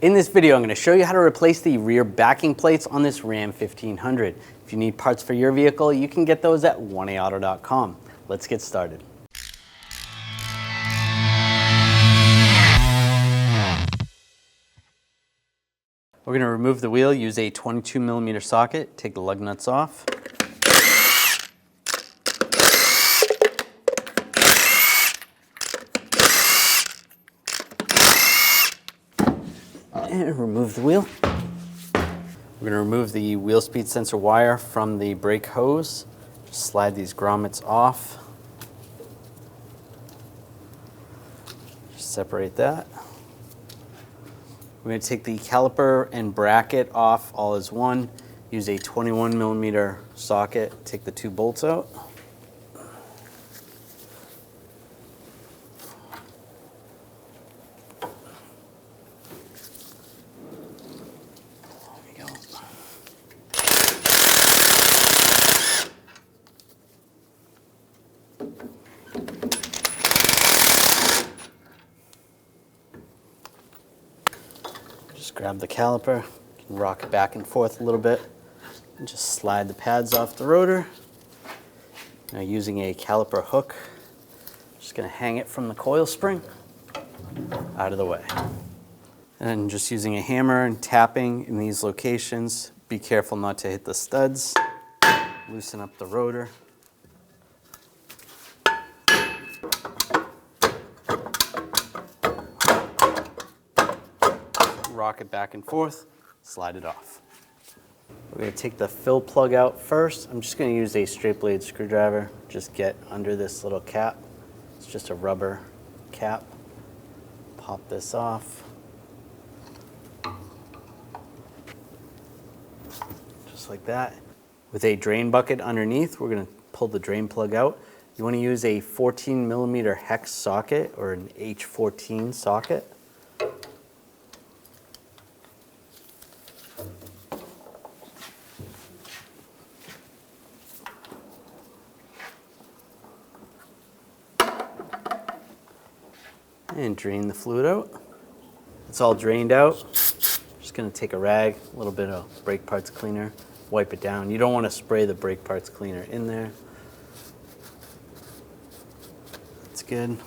In this video, I'm going to show you how to replace the rear backing plates on this Ram 1500. If you need parts for your vehicle, you can get those at 1aauto.com. Let's get started. We're going to remove the wheel, use a 22mm socket, take the lug nuts off. And remove the wheel. We're going to remove the wheel speed sensor wire from the brake hose. Just slide these grommets off. Just separate that. We're going to take the caliper and bracket off all as one. Use a 21mm socket. Take the two bolts out. Just grab the caliper, rock it back and forth a little bit, and just slide the pads off the rotor. Now using a caliper hook, just going to hang it from the coil spring out of the way. And just using a hammer and tapping in these locations, be careful not to hit the studs, loosen up the rotor. Rock it back and forth, slide it off. We're going to take the fill plug out first. I'm just going to use a straight blade screwdriver. Just get under this little cap. It's just a rubber cap. Pop this off. Just like that. With a drain bucket underneath, we're going to pull the drain plug out. You want to use a 14mm hex socket or an H14 socket. And drain the fluid out. It's all drained out. Just going to take a rag, a little bit of brake parts cleaner, wipe it down. You don't want to spray the brake parts cleaner in there. That's good.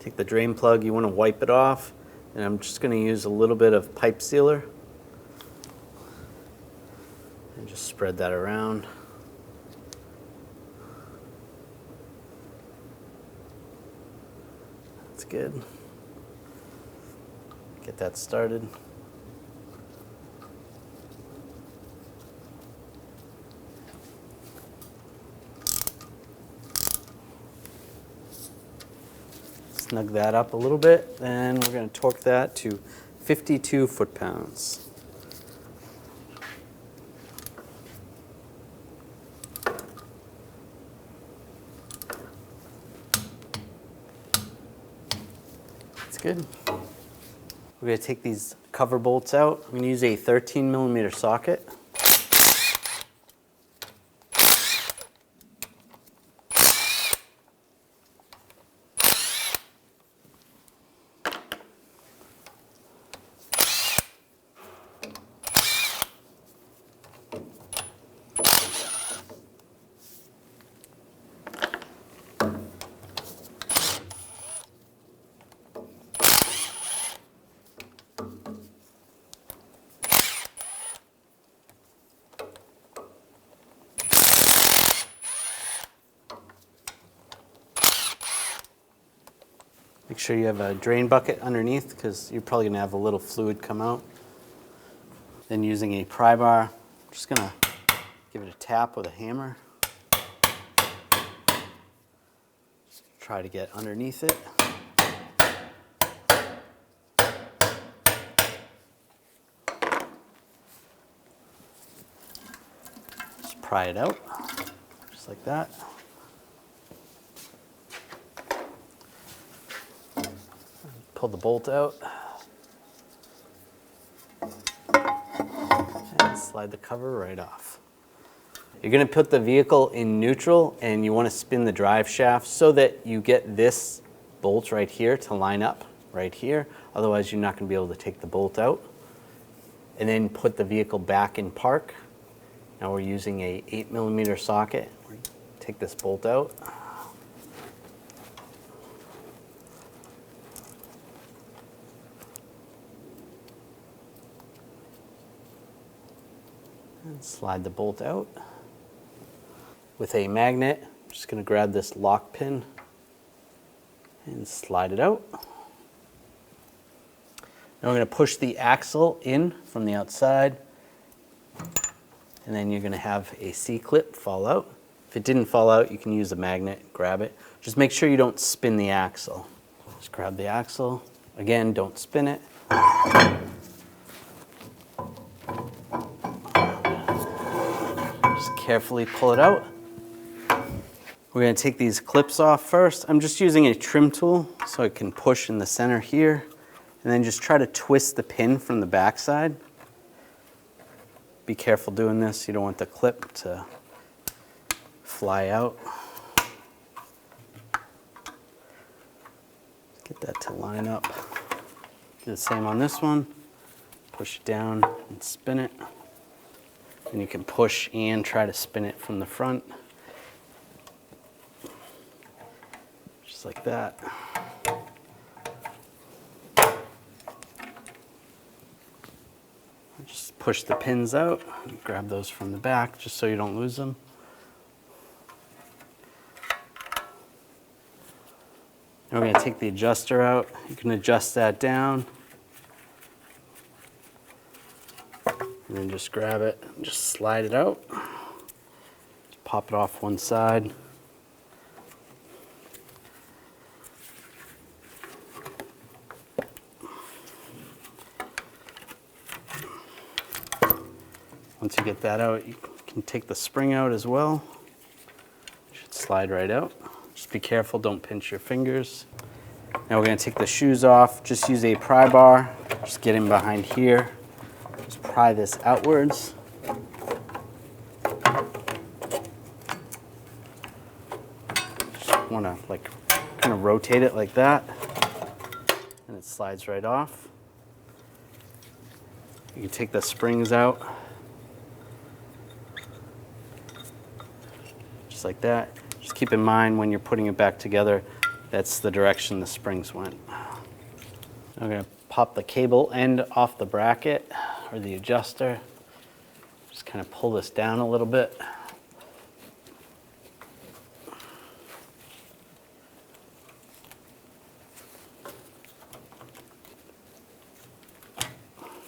Take the drain plug, you want to wipe it off, and I'm just going to use a little bit of pipe sealer and just spread that around. That's good. Get that started. Snug that up a little bit, then we're going to torque that to 52 foot-pounds. That's good. We're going to take these cover bolts out. I'm going to use a 13mm socket. Make sure you have a drain bucket underneath because you're probably going to have a little fluid come out. Then using a pry bar, I'm just going to give it a tap with a hammer. Try to get underneath it. Just pry it out, just like that. Pull the bolt out and slide the cover right off. You're going to put the vehicle in neutral and you want to spin the drive shaft so that you get this bolt right here to line up right here. Otherwise you're not going to be able to take the bolt out. and then put the vehicle back in park. Now we're using a 8mm socket. Take this bolt out. And slide the bolt out. With a magnet, I'm just going to grab this lock pin and slide it out. Now we're going to push the axle in from the outside, and then you're going to have a C-clip fall out. If it didn't fall out, you can use a magnet, grab it. Just make sure you don't spin the axle. Just grab the axle. Again, don't spin it. Just carefully pull it out. We're going to take these clips off first. I'm just using a trim tool so I can push in the center here, and then just try to twist the pin from the back side. Be careful doing this. You don't want the clip to fly out. Get that to line up. Do the same on this one. Push it down and spin it. And you can push and try to spin it from the front. Just like that. Just push the pins out, grab those from the back just so you don't lose them. Now we're going to take the adjuster out. You can adjust that down. And then just grab it and just slide it out. Just pop it off one side. Once you get that out, you can take the spring out as well. It should slide right out. Just be careful, don't pinch your fingers. Now we're going to take the shoes off. Just use a pry bar. Just get in behind here. Just pry this outwards. Just want to like kind of rotate it like that, and it slides right off. You can take the springs out. Just like that. Just keep in mind when you're putting it back together, that's the direction the springs went. I'm going to pop the cable end off the bracket or the adjuster. Just kind of pull this down a little bit.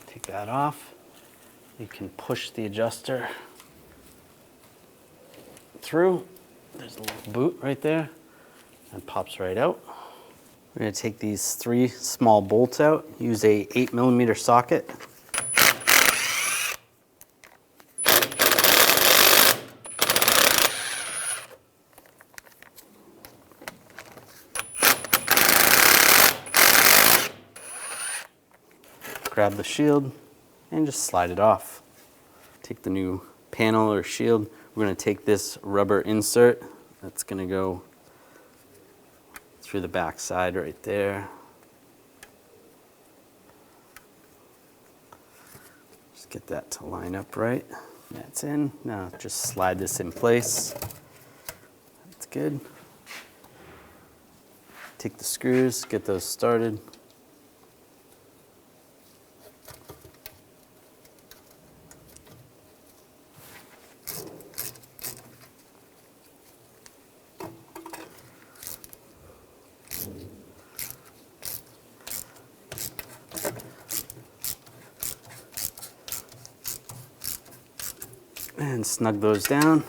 Take that off. You can push the adjuster through. There's a little boot right there. And pops right out. We're going to take these 3 small bolts out. Use a 8mm socket. Grab the shield and just slide it off. Take the new panel or shield. We're going to take this rubber insert that's going to go through the back side right there. Just get that to line up right. That's in. Now just slide this in place. That's good. Take the screws, get those started. And snug those down.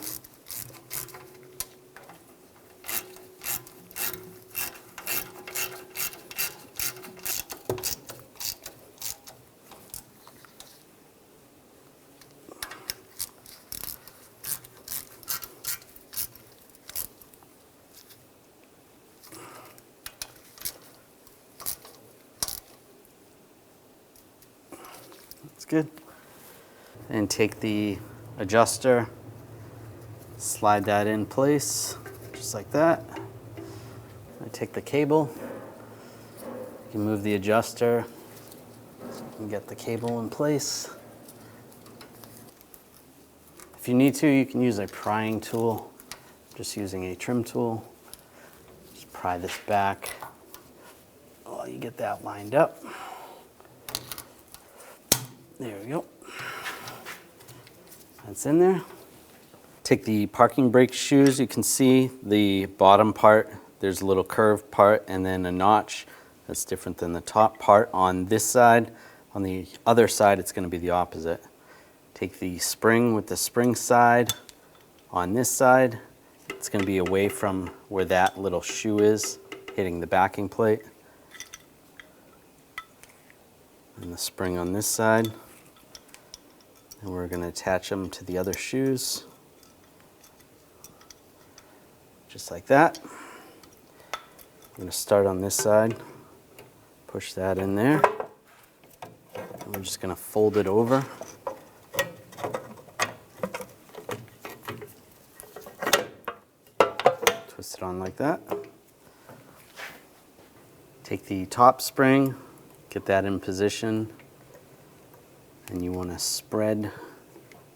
That's good. And take the adjuster, slide that in place, just like that. I take the cable, you can move the adjuster and get the cable in place. If you need to, you can use a prying tool. Just using a trim tool. Just pry this back while you get that lined up. There we go. That's in there. Take the parking brake shoes. You can see the bottom part, there's a little curved part and then a notch. That's different than the top part on this side. On the other side, it's going to be the opposite. Take the spring with the spring side on this side. It's going to be away from where that little shoe is, hitting the backing plate. And the spring on this side. And we're going to attach them to the other shoes. Just like that. I'm going to start on this side. Push that in there. And we're just going to fold it over. Twist it on like that. Take the top spring, get that in position, and you want to spread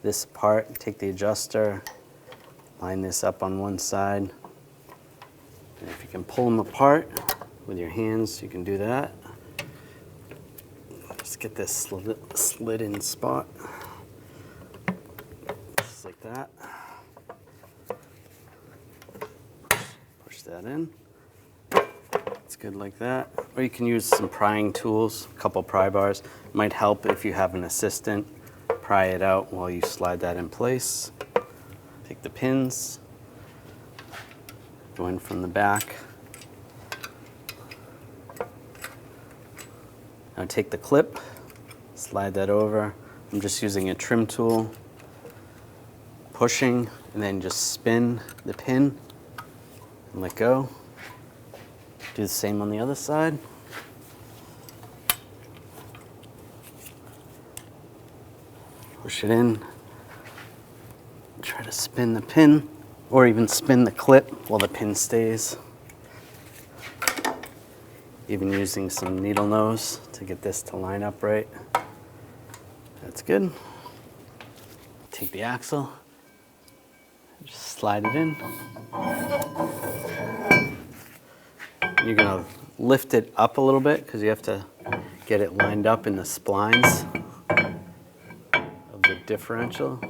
this apart. Take the adjuster, line this up on one side. And if you can pull them apart with your hands, you can do that. Just get this slid in spot. Just like that. Push that in. It's good like that. Or you can use some prying tools, a couple pry bars. It might help if you have an assistant. Pry it out while you slide that in place. Take the pins, go in from the back. Now take the clip, slide that over. I'm just using a trim tool, pushing, and then just spin the pin and let go. Do the same on the other side. Push it in. Try to spin the pin, or even spin the clip while the pin stays. Even using some needle nose to get this to line up right. That's good. Take the axle, just slide it in. You're gonna lift it up a little bit because you have to get it lined up in the splines of the differential.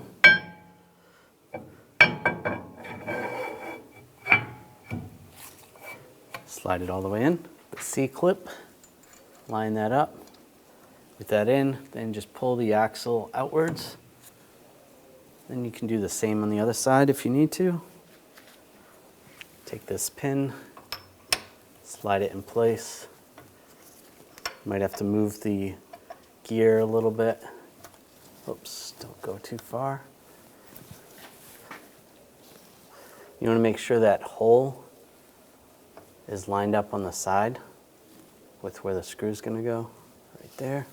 Slide it all the way in. The C-clip, line that up. With that in, then just pull the axle outwards. Then you can do the same on the other side if you need to. Take this pin, slide it in place. Might have to move the gear a little bit. Oops, don't go too far. You want to make sure that hole is lined up on the side with where the screw is going to go, right there.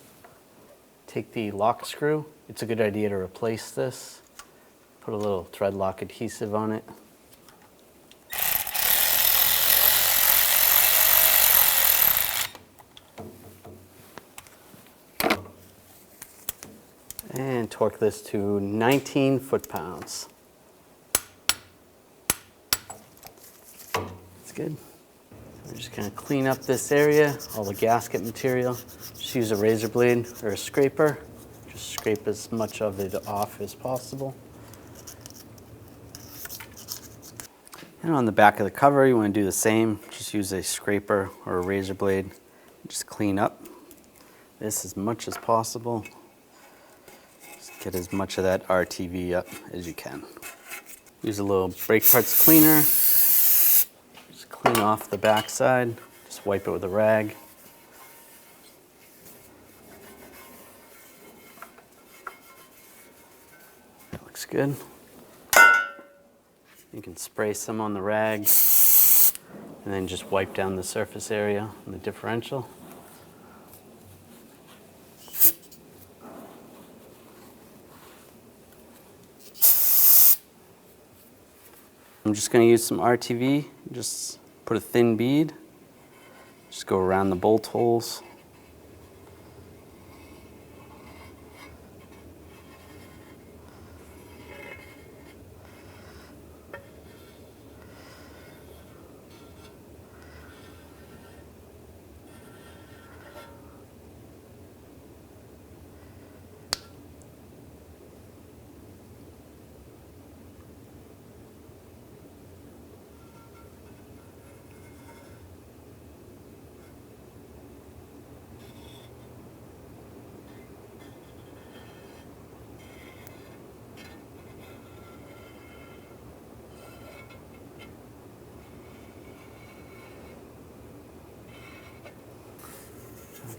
Take the lock screw. It's a good idea to replace this. Put a little thread lock adhesive on it. And torque this to 19 foot-pounds. That's good. We're just going to clean up this area, all the gasket material. Just use a razor blade or a scraper. Just scrape as much of it off as possible. And on the back of the cover, you want to do the same. Just use a scraper or a razor blade. Just clean up this as much as possible. Just get as much of that RTV up as you can. Use a little brake parts cleaner. Clean off the back side, just wipe it with a rag. That looks good. You can spray some on the rag and then just wipe down the surface area on the differential. I'm just going to use some RTV, just put a thin bead, just go around the bolt holes.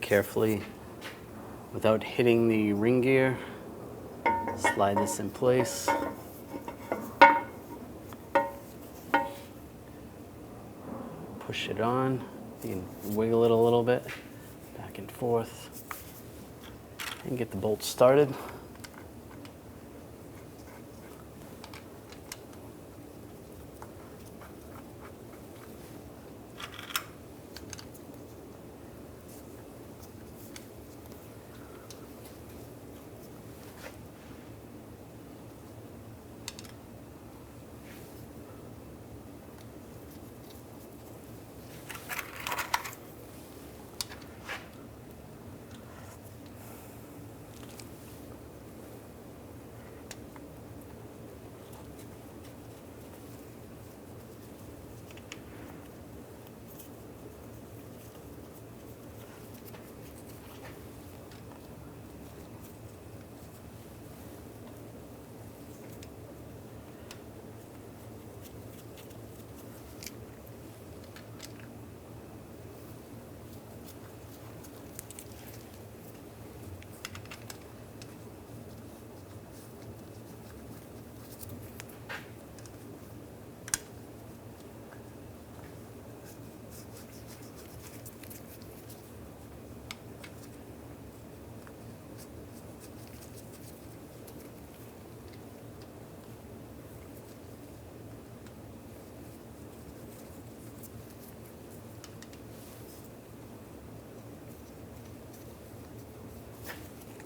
carefully, without hitting the ring gear, slide this in place. Push it on. You can wiggle it a little bit, back and forth, and get the bolt started.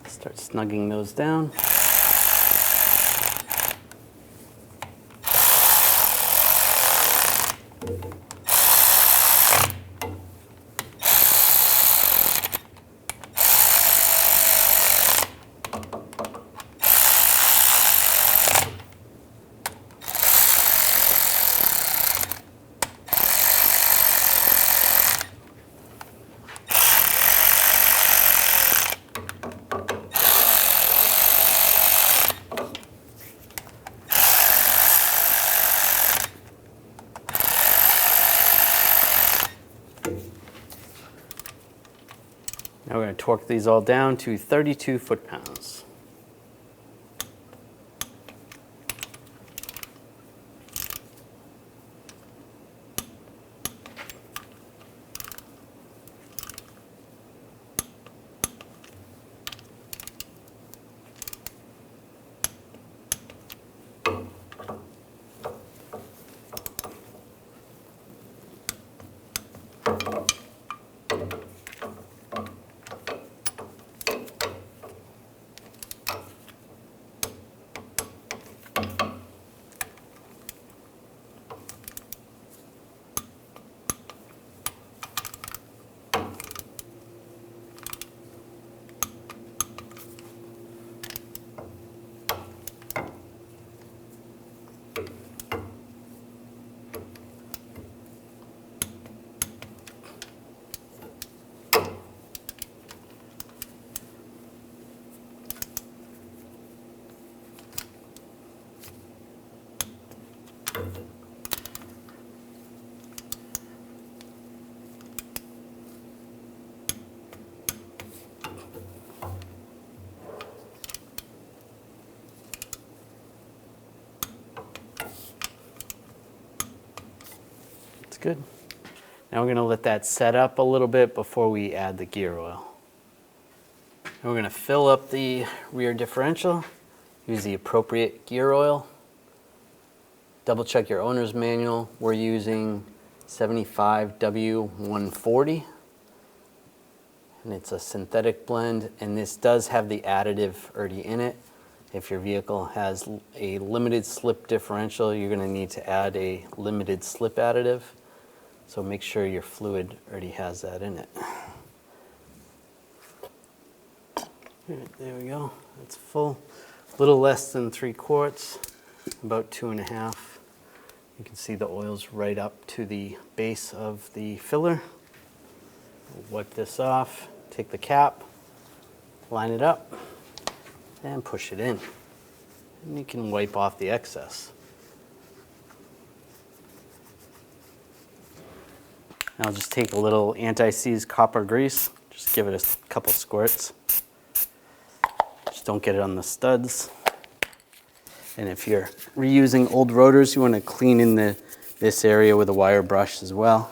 Start snugging those down. Now we're going to torque these all down to 32 foot-pounds. Good. Now we're going to let that set up a little bit before we add the gear oil. And we're going to fill up the rear differential, use the appropriate gear oil. Double check your owner's manual. We're using 75W140, and it's a synthetic blend, and this does have the additive already in it. If your vehicle has a limited slip differential, you're going to need to add a limited slip additive. So make sure your fluid already has that in it. There we go. That's full. A little less than 3 quarts, about 2.5. You can see the oil's right up to the base of the filler. We'll wipe this off, take the cap, line it up, and push it in. And you can wipe off the excess. I'll just take a little anti-seize copper grease, Just give it a couple squirts. Just don't get it on the studs. And if you're reusing old rotors, you want to clean in this area with a wire brush as well.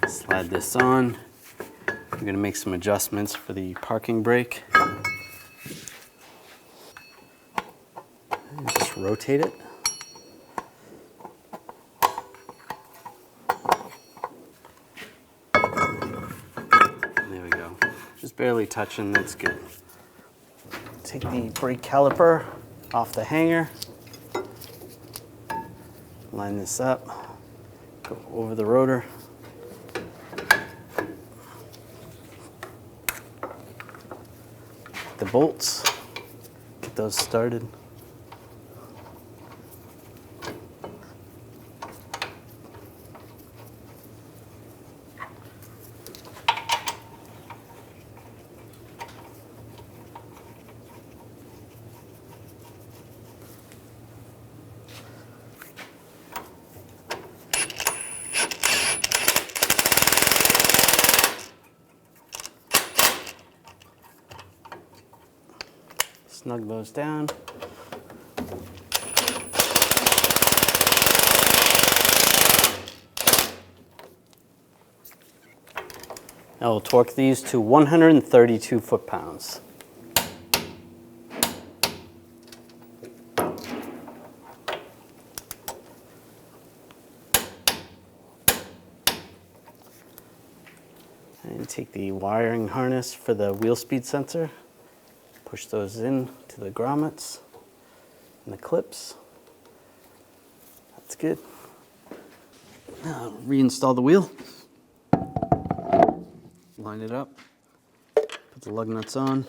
Slide this on. We're going to make some adjustments for the parking brake. And just rotate it. There we go. Just barely touching, that's good. Take the brake caliper off the hanger. Line this up. Go over the rotor. The bolts, get those started. Snug those down. Now we'll torque these to 132 foot-pounds. And take the wiring harness for the wheel speed sensor. Push those in to the grommets and the clips. That's good. Now reinstall the wheel. Line it up. Put the lug nuts on.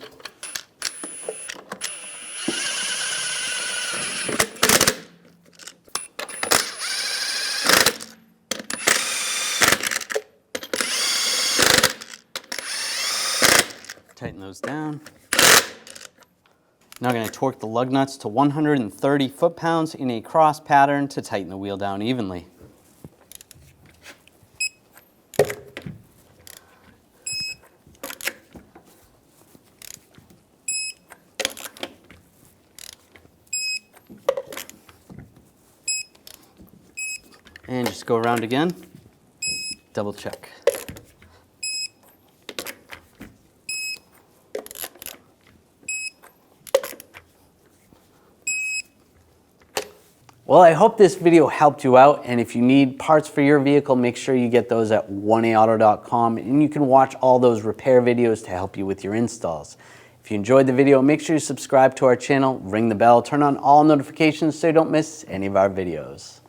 Tighten those down. Now I'm going to torque the lug nuts to 130 foot-pounds in a cross pattern to tighten the wheel down evenly. And just go around again, double check. Well, I hope this video helped you out, and if you need parts for your vehicle, make sure you get those at 1aauto.com, and you can watch all those repair videos to help you with your installs. If you enjoyed the video, make sure you subscribe to our channel, ring the bell, turn on all notifications so you don't miss any of our videos.